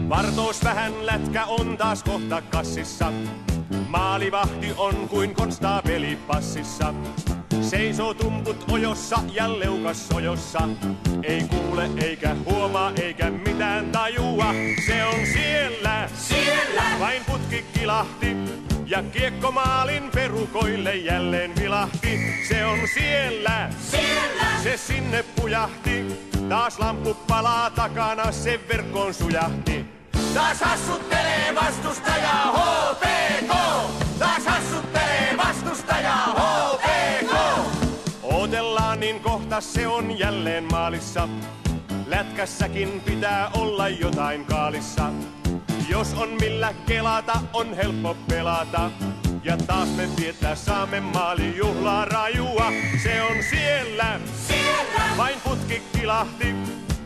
Vartoos vähän lätkä on taas kohta kassissa. Maalivahti on kuin konstaapeli passissa. Seisoo tumput ojossa ja leukas sojossa. Ei kuule eikä huomaa eikä mitään tajua. Se on siellä, Siellä! vain putki kilahti. Ja kiekko maalin perukoille jälleen vilahti. Se on siellä, Siellä! se sinne pujahti. Taas lamppu palaa takana, se verkkoon sujahti. Taas hassuttelee vastustajaa HPK! Taas hassuttelee vastustajaa HPK! Odotellaan niin kohta se on jälleen maalissa. Lätkässäkin pitää olla jotain kaalissa. Jos on millä kelata, on helppo pelata. Ja taas me viettää saamme maalijuhlaa rajua. Se on siellä, Siellä! vain putki kilahti.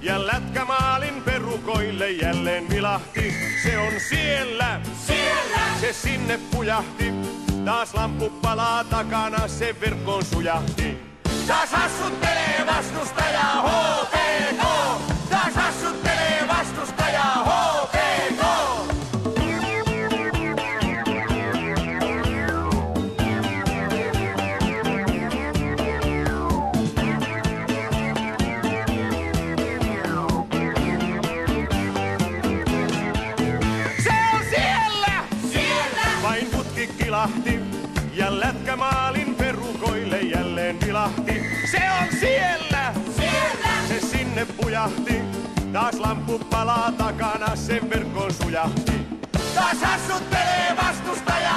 Ja lätkä maalin perukoille jälleen vilahti. Se on siellä, Siellä! se sinne pujahti. Taas lamppu palaa takana, se verkkoon sujahti. Taas hassuttelee vastustajaa HPK! Taas hassuttelee vastustajaa HPK! Se on siellä, Siellä! vain putki kilahti. Ja lätkä maalin perukoille jälleen vilahti. Se on siellä, Siellä! se sinne pujahti. Taas lamppu palaa takana, sen verkkoon sujahti. Taas hassuttelee vastustajaa!